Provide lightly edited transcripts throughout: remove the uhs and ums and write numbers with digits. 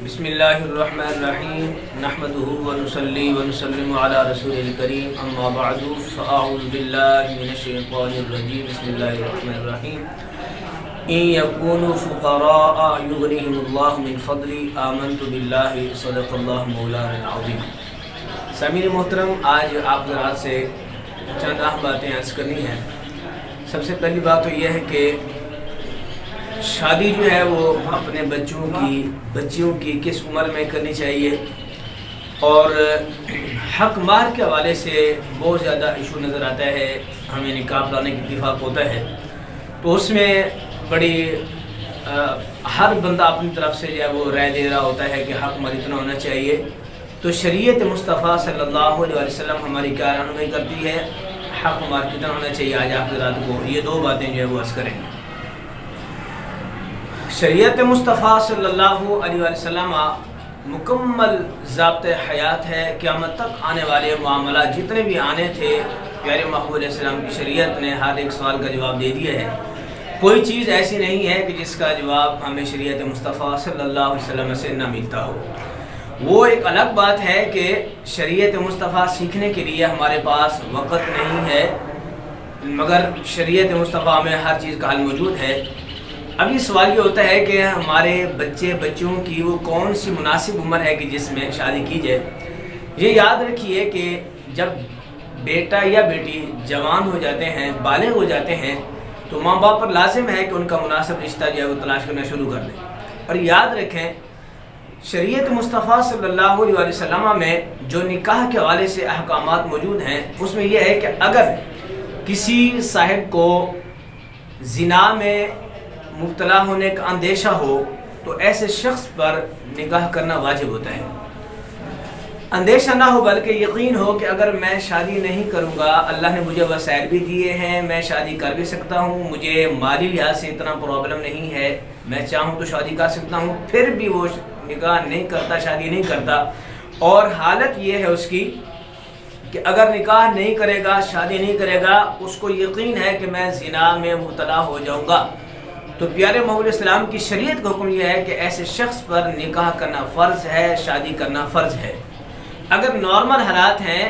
بسم اللہ الرحمن الرحیم نحمده ونصلی ونسلم علی رسول الکریم اما بعد فاعوذ باللہ من الشیطان الرجیم بسم اللہ الرحمن الرحیم ان یکونوا فقراء یغنیہم اللہ من فضلہ آمنت باللہ صدق اللہ مولانا العظیم۔ سامعین محترم، آج آپ حضرات سے چند اہم باتیں عرض کرنی ہیں۔ سب سے پہلی بات تو یہ ہے کہ شادی جو ہے وہ اپنے بچیوں کی کس عمر میں کرنی چاہیے، اور حق مہر کے حوالے سے بہت زیادہ ایشو نظر آتا ہے۔ ہمیں نکاح پڑھانے کی اتفاق ہوتا ہے تو اس میں بڑی ہر بندہ اپنی طرف سے جو ہے وہ رائے دے رہا ہوتا ہے کہ حق مہر اتنا ہونا چاہیے۔ تو شریعت مصطفیٰ صلی اللہ علیہ وسلم ہماری کیا رہنمائی کرتی ہے، حق مہر کتنا ہونا چاہیے، آج آپ حضرات کو یہ دو باتیں جو ہے وہ عرض کریں گے۔ شریعت مصطفیٰ صلی اللہ علیہ وسلم مکمل ضابط حیات ہے۔ قیامت تک آنے والے معاملات جتنے بھی آنے تھے، پیارے محبوب علیہ السلام کی شریعت نے ہر ایک سوال کا جواب دے دیا ہے۔ کوئی چیز ایسی نہیں ہے کہ جس کا جواب ہمیں شریعت مصطفیٰ صلی اللہ علیہ وسلم سے نہ ملتا ہو۔ وہ ایک الگ بات ہے کہ شریعت مصطفیٰ سیکھنے کے لیے ہمارے پاس وقت نہیں ہے، مگر شریعت مصطفیٰ میں ہر چیز کا حل موجود ہے۔ اب یہ سوال یہ ہوتا ہے کہ ہمارے بچوں کی وہ کون سی مناسب عمر ہے کہ جس میں شادی کی جائے۔ یہ یاد رکھیے کہ جب بیٹا یا بیٹی جوان ہو جاتے ہیں، بالغ ہو جاتے ہیں، تو ماں باپ پر لازم ہے کہ ان کا مناسب رشتہ جو ہے وہ تلاش کرنا شروع کر دیں۔ اور یاد رکھیں، شریعت مصطفیٰ صلی اللہ علیہ وسلم میں جو نکاح کے حوالے سے احکامات موجود ہیں، اس میں یہ ہے کہ اگر کسی صاحب کو زنا میں مبتلا ہونے کا اندیشہ ہو تو ایسے شخص پر نکاح کرنا واجب ہوتا ہے۔ اندیشہ نہ ہو بلکہ یقین ہو کہ اگر میں شادی نہیں کروں گا، اللہ نے مجھے وسائل بھی دیے ہیں، میں شادی کر بھی سکتا ہوں، مجھے مالی لحاظ سے اتنا پرابلم نہیں ہے، میں چاہوں تو شادی کر سکتا ہوں، پھر بھی وہ نکاح نہیں کرتا، شادی نہیں کرتا، اور حالت یہ ہے اس کی کہ اگر نکاح نہیں کرے گا، شادی نہیں کرے گا، اس کو یقین ہے کہ میں زنا میں مبتلا ہو جاؤں گا، تو پیارے محبوب اسلام کی شریعت کا حکم یہ ہے کہ ایسے شخص پر نکاح کرنا فرض ہے، شادی کرنا فرض ہے۔ اگر نارمل حالات ہیں،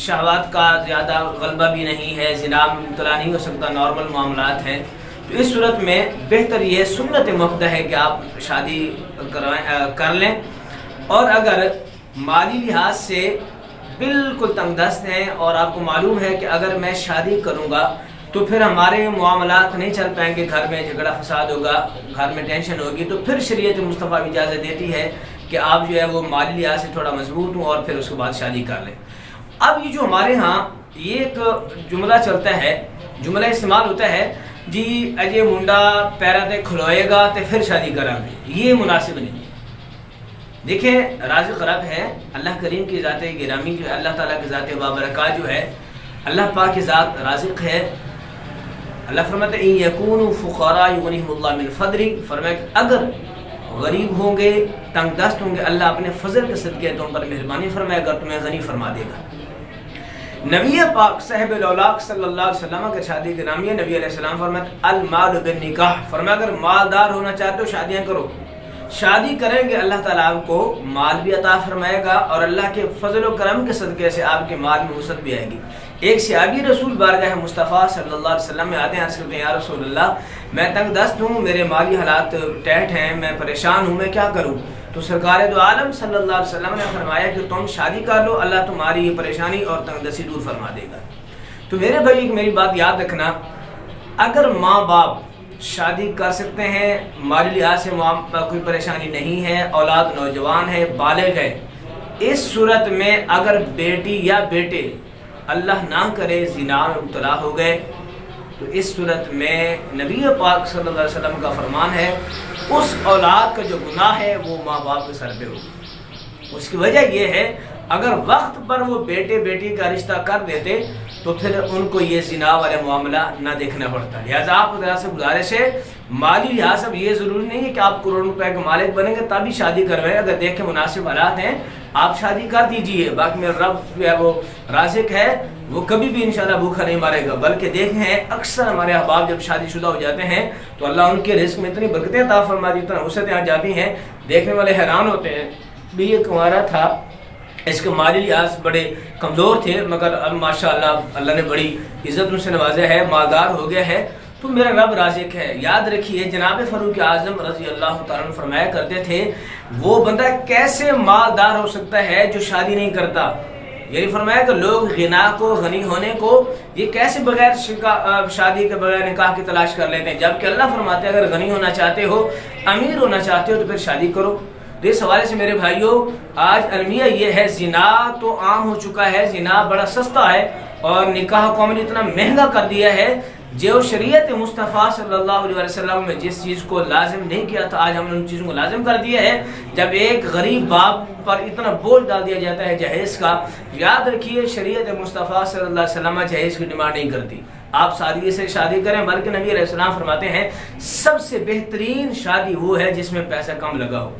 شہوات کا زیادہ غلبہ بھی نہیں ہے، زنا میں مبتلا نہیں ہو سکتا، نارمل معاملات ہیں، تو اس صورت میں بہتر یہ سنت مؤکدہ ہے کہ آپ شادی کر لیں۔ اور اگر مالی لحاظ سے بالکل تنگ دست ہیں اور آپ کو معلوم ہے کہ اگر میں شادی کروں گا تو پھر ہمارے معاملات نہیں چل پائیں گے، گھر میں جھگڑا فساد ہوگا، گھر میں ٹینشن ہوگی، تو پھر شریعت مصطفیٰ اجازت دیتی ہے کہ آپ جو ہے وہ مالی لحاظ سے تھوڑا مضبوط ہوں اور پھر اس کے بعد شادی کر لیں۔ اب یہ جو ہمارے ہاں یہ ایک جملہ چلتا ہے، جملہ استعمال ہوتا ہے، جی اجے منڈا پیرا تے کھلوئے گا تے پھر شادی کریں گے، یہ مناسب نہیں ہے۔ دیکھیں، رازق رب ہے، اللہ کریم کی ذات گرامی جو ہے، اللہ تعالیٰ کی ذات بابرکات جو ہے، اللہ پاک کی ذات رازق ہے۔ اللہ فرماتا ہے ان یکونوا فقراء یغنیہم اللہ من فضلہ، فرمایا کہ اگر غریب ہوں گے، تنگ دست ہوں گے، اللہ اپنے فضل کے صدقے تم پر مہربانی فرمائے گا، تمہیں غنی فرما دے گا۔ نبی پاک صاحب الاولاق صلی اللہ علیہ وسلم کے شادی کے نامی ہے، نبی علیہ السلام فرماتے المال بالنکاح، فرمایا اگر مالدار ہونا چاہتے ہو شادیاں کرو، شادی کریں گے اللہ تعالیٰ آپ کو مال بھی عطا فرمائے گا، اور اللہ کے فضل و کرم کے صدقے سے آپ کے مال میں وسعت بھی آئے گی۔ ایک صحابی رسول بارگاہ مصطفیٰ صلی اللہ علیہ وسلم میں آتے ہیں، عرض کرتے ہیں یا رسول اللہ میں تنگ دست ہوں، میرے مالی حالات ٹیٹ ہیں، میں پریشان ہوں، میں کیا کروں؟ تو سرکار دو عالم صلی اللہ علیہ وسلم نے فرمایا کہ تم شادی کر لو، اللہ تمہاری یہ پریشانی اور تنگ دستی دور فرما دے گا۔ تو میرے بھائی میری بات یاد رکھنا، اگر ماں باپ شادی کر سکتے ہیں، مالی لحاظ سے کوئی پریشانی نہیں ہے، اولاد نوجوان ہے، بالغ ہے، اس صورت میں اگر بیٹی یا بیٹے اللہ نہ کرے زنا میں مبتلا ہو گئے، تو اس صورت میں نبی پاک صلی اللہ علیہ وسلم کا فرمان ہے اس اولاد کا جو گناہ ہے وہ ماں باپ کے سر پہ ہوگا۔ اس کی وجہ یہ ہے اگر وقت پر وہ بیٹے بیٹی کا رشتہ کر دیتے تو پھر ان کو یہ زنا والے معاملہ نہ دیکھنا پڑتا۔ لہٰذا آپ ذرا سے گزارش ہے माली लिहाज अब ये ज़रूरी नहीं है कि आप करोड़ रुपए के मालिक बनेंगे तभी शादी करवाएं। अगर देखें मुनासिब हालात हैं आप शादी कर दीजिए। बाकी मेरा रब जो है वो राज़िक है, वो कभी भी इंशाल्लाह भूखा नहीं मारेगा। बल्कि देखें अक्सर हमारे अहबाब जब शादीशुदा हो जाते हैं तो अल्लाह उनके रिस्क में इतनी बरकतें अता फरमा दी, इतना वसअतें आ जाती हैं, देखने वाले हैरान होते हैं भी ये कुंवारा था, इसके माली लिहाज बड़े कमज़ोर थे, मगर अब माशाअल्लाह अल्लाह ने बड़ी इज़्ज़त उनसे नवाजा है, मालदार हो गया है। तो मेरा रब राज़िक है। याद रखिए जनाब फ़ारूक आज़म रज़ी अल्लाह तआला अन्हु फरमाया करते थे, वो बंदा कैसे मालदार हो सकता है जो शादी नहीं करता। यानी फरमाया कि लोग गिना को, गनी होने को ये कैसे बगैर शादी के बगैर निकाह की तलाश कर लेते हैं, जबकि अल्लाह फरमाते हैं अगर गनी होना चाहते हो, अमीर होना चाहते हो तो फिर शादी करो। तो इस हवाले से मेरे भाइयों आज अलमिया ये है, ज़िना तो आम हो चुका है, ज़िना बड़ा सस्ता है और निकाह को हमने इतना महंगा कर दिया है। जो शरीयत मुस्तफ़ा सल्लल्लाहु अलैहि वसल्लम में जिस चीज़ को लाजिम नहीं किया था आज हमने उन चीज़ों को लाजिम कर दिया है। जब एक गरीब बाप पर इतना बोझ डाल दिया जाता है जहेज़ का, याद रखिए शरीयत मुस्तफ़ा सल्लल्लाहु अलैहि वसल्लम जहेज़ की डिमांड नहीं करती, आप सादगी से शादी करें। बल्कि नबी अलैहिस्सलाम फरमाते हैं सबसे बेहतरीन शादी वो है जिसमें पैसा कम लगा हो,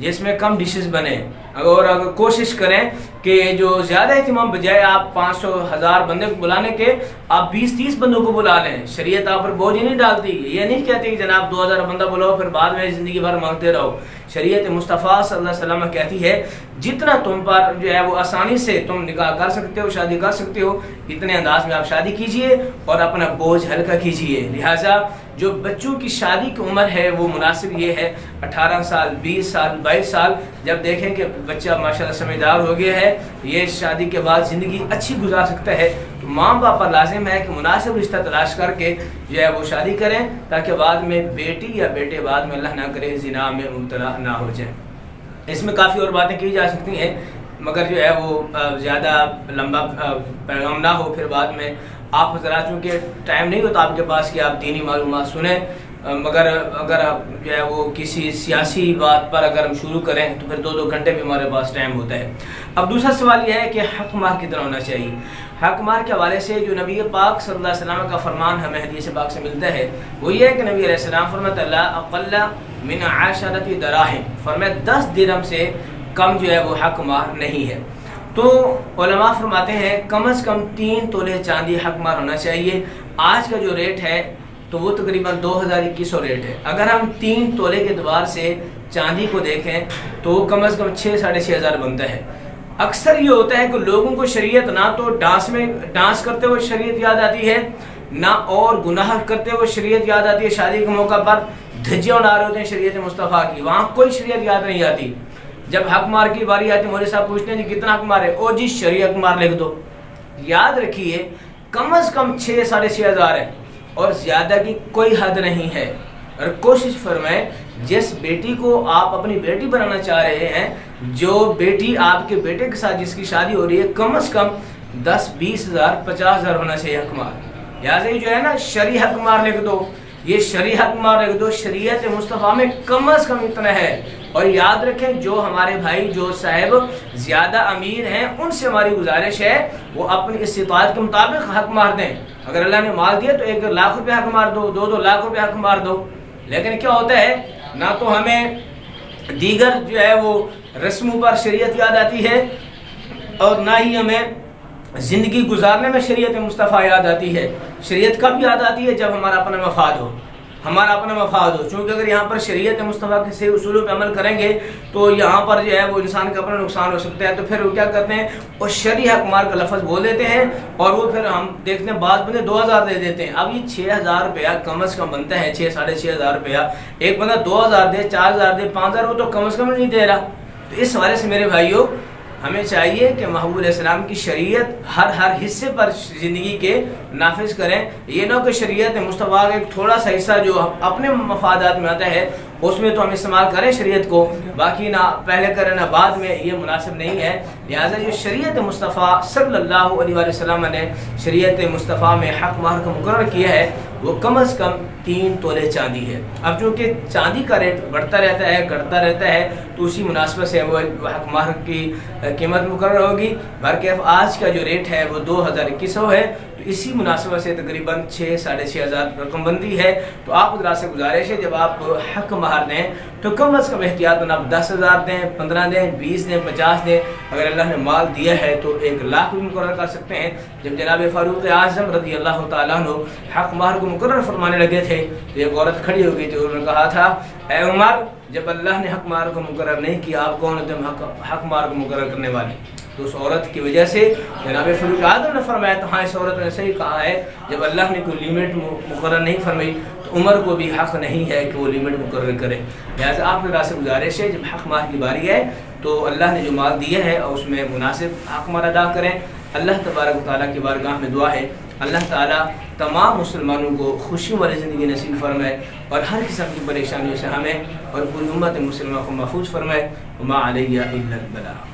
जिसमें कम डिशेस बने। और अगर कोशिश करें कि जो ज़्यादा एहतमाम बजाय आप 500-1000 बंदे को बुलाने के आप 20-30 बंदों को बुला लें। शरीयत आप पर बोझ ही नहीं डालती, ये नहीं कहती कि जनाब 2000 बंदा बुलाओ फिर बाद में ज़िंदगी भर मांगते रहो। शरीयत मुस्तफ़ा सल्लल्लाहु अलैहि वसल्लम कहती है जितना तुम पर जो है वो आसानी से तुम निकाह कर सकते हो, शादी कर सकते हो, इतने अंदाज में आप शादी कीजिए और अपना बोझ हल्का कीजिए। लिहाजा जो बच्चों की शादी की उम्र है वो मुनासिब ये है 18 साल, 20 साल, 22 साल। जब देखें कि बच्चा माशाल्लाह समझदार हो गया है, ये शादी के बाद ज़िंदगी अच्छी गुजार सकता है, तो माँ बाप पर लाजिम है कि मुनासिब रिश्ता तलाश करके जो है वो शादी करें, ताकि बाद में बेटी या बेटे बाद में अल्लाह ना करे ज़िना में मुब्तला ना हो जाए। इसमें काफ़ी और बातें की जा सकती हैं, मगर जो है वो ज़्यादा लंबा पैगाम ना हो, फिर बाद में आप हज़रात चूँकि टाइम नहीं होता आपके पास कि आप दीनी मालूमात सुनें, मगर अगर जो है वो किसी सियासी बात पर अगर हम शुरू करें तो फिर 2-2 घंटे भी हमारे पास टाइम होता है। अब दूसरा सवाल यह है कि हक़ मार कितना होना चाहिए। हक़ मार के हवाले से जो नबी पाक सल्लल्लाहु अलैहि वसल्लम का फरमान हमें हदीस पाक से मिलता है वो ये है कि नबी अलैहिस्सलाम फरमाते ला अक़ल्ला मिन 10 दराहिम, फरमाया 10 दिरहम से कम जो है वो हक़ मार नहीं है। तो उलमा फरमाते हैं कम से कम 3 तोले चांदी हक़ मार होना चाहिए। आज का जो रेट है तो वो तकरीबन 2100 रेट है। अगर हम 3 तोले के द्वार से चांदी को देखें तो कम से कम 6-6.5 हज़ार बनता है। अक्सर ये होता है कि लोगों को शरीयत ना तो डांस करते हुए शरीयत याद आती है, ना और गुनाह करते हुए शरीयत याद आती है। शादी के मौका पर धज्जियाँ उड़ा रहे होते हैं शरीयत मुस्तफ़ा की, वहाँ कोई शरीयत याद नहीं आती। जब हक़ मार की बारी आती है मौलवी साहब पूछते हैं जी कितना हक़ मार है, ओ जी शरीयत मार लिख दो। याद रखिए कम से कम 6-6.5 हज़ार है और ज़्यादा की कोई हद नहीं है। और कोशिश फरमाएं जिस बेटी को आप अपनी बेटी बनाना चाह रहे हैं, जो बेटी आपके बेटे के साथ जिसकी शादी हो रही है, कम से कम 10-20 हज़ार 50 हज़ार होना चाहिए हक़ मार। यहाँ से जो है ना शरी हक़ मार लिख दो, ये शरी हक़ मार लिख दो, शरीयत मुस्तफ़ा में कम से कम इतना है। और याद रखें जो हमारे भाई जो साहब ज़्यादा अमीर हैं उनसे हमारी गुजारिश है वो अपनी इस्तिताअत के मुताबिक हक़ मार दें। अगर अल्लाह ने माल दिया तो 1 लाख रुपये हक़ मार दो, 2-2 लाख रुपये हक़ मार दो। लेकिन क्या होता है ना तो हमें दीगर जो है वो रस्मों पर शरीयत याद आती है और ना ही हमें ज़िंदगी गुजारने में शरीयत मुस्तफ़ा याद आती है। शरीयत कब याद आती है जब हमारा अपना मफाद हो, हमारा अपना मफाद हो। चूँकि अगर यहाँ पर शरीयत मुस्तफ़ा के सही उसूलों पर अमल करेंगे तो यहाँ पर जो है वो इंसान का अपना नुकसान हो सकता है। तो फिर वो क्या करते हैं और शरी हक़ मार का लफ्ज़ बोल देते हैं और वो फिर हम देखते हैं बाद बंदे 2000 दे देते हैं। अब ये 6000 रुपया कम से कम बनता है, 6-6.5 हज़ार रुपया। एक बंदा 2000 दे, 4000 दे, 5000, वो तो कम से कम नहीं दे रहा। तो इस हवाले से मेरे भाइयों हमें चाहिए कि महबूब अलैहिस्सलाम की शरीयत हर हिस्से पर ज़िंदगी के नाफिज करें। ये ना कि शरीयत मुस्तफ़ा का एक थोड़ा सा हिस्सा जो अपने मफादात में आता है उसमें तो हम इस्तेमाल करें शरीयत को, बाकी ना पहले करें ना बाद में, ये मुनासिब नहीं है। लिहाजा जो शरीयत मुस्तफ़ा सल्लल्लाहु अलैहि वसल्लम ने शरीयत मुस्तफ़ा में हक़ मार का मुकर्रर किया है वो कम से कम 3 तोले चांदी है। अब चूँकि चांदी का रेट बढ़ता रहता है, घटता रहता है, तो उसी मुनासिबत से वो हक महर की कीमत मुकर्रर होगी। बहरकैफ आज का जो रेट है वो 2100 है, तो इसी मुनासिबत से तकरीबन 6-6.5 हज़ार रकम बंदी है। तो आप उधर से गुजारिश है जब आप हक महर दें तो कम अज़ कम एहतियात आप 10,000 दें, 15 दें, 20 दें, 50 दें। अगर अल्लाह ने माल दिया है तो 1 लाख भी मुकर्रर कर सकते हैं। जब जनाब फारूक आज़म रज़ी अल्लाह तआला अन्हु हक महर को मुकर्रर फरमाने लगे थे तो एक औरत खड़ी हो गई थी, उन्होंने कहा था, ऐ उमर, जब अल्लाह ने हक महर को मुकर्रर नहीं किया, आप कौन है तुम हक महर को मुकर्रर करने वाले? तो उस औरत की वजह से जनाब फारूक आज़म ने फरमाया, तो हाँ, इस औरत ने सही कहा है, जब अल्लाह ने कोई लिमिट मुकर्रर नहीं फरमाई तो उमर को भी हक़ नहीं है कि वो लिमिट मुकर्रर करे। लिहाजा आपके राह से गुजारिश है जब हक महर की बारी है तो अल्लाह ने जो माल दिया है और उसमें मुनासिब हक महर अदा करें। अल्लाह तबारक व तआला की बारगाह में दुआ है अल्लाह ताला तमाम मुसलमानों को खुशी वाली ज़िंदगी नसीब फरमाए और हर किस्म की परेशानियों से हमें और पूरी उम्मत मुसलिमा को महफूज फरमाए। वमा अलैया इल्लल बलाग।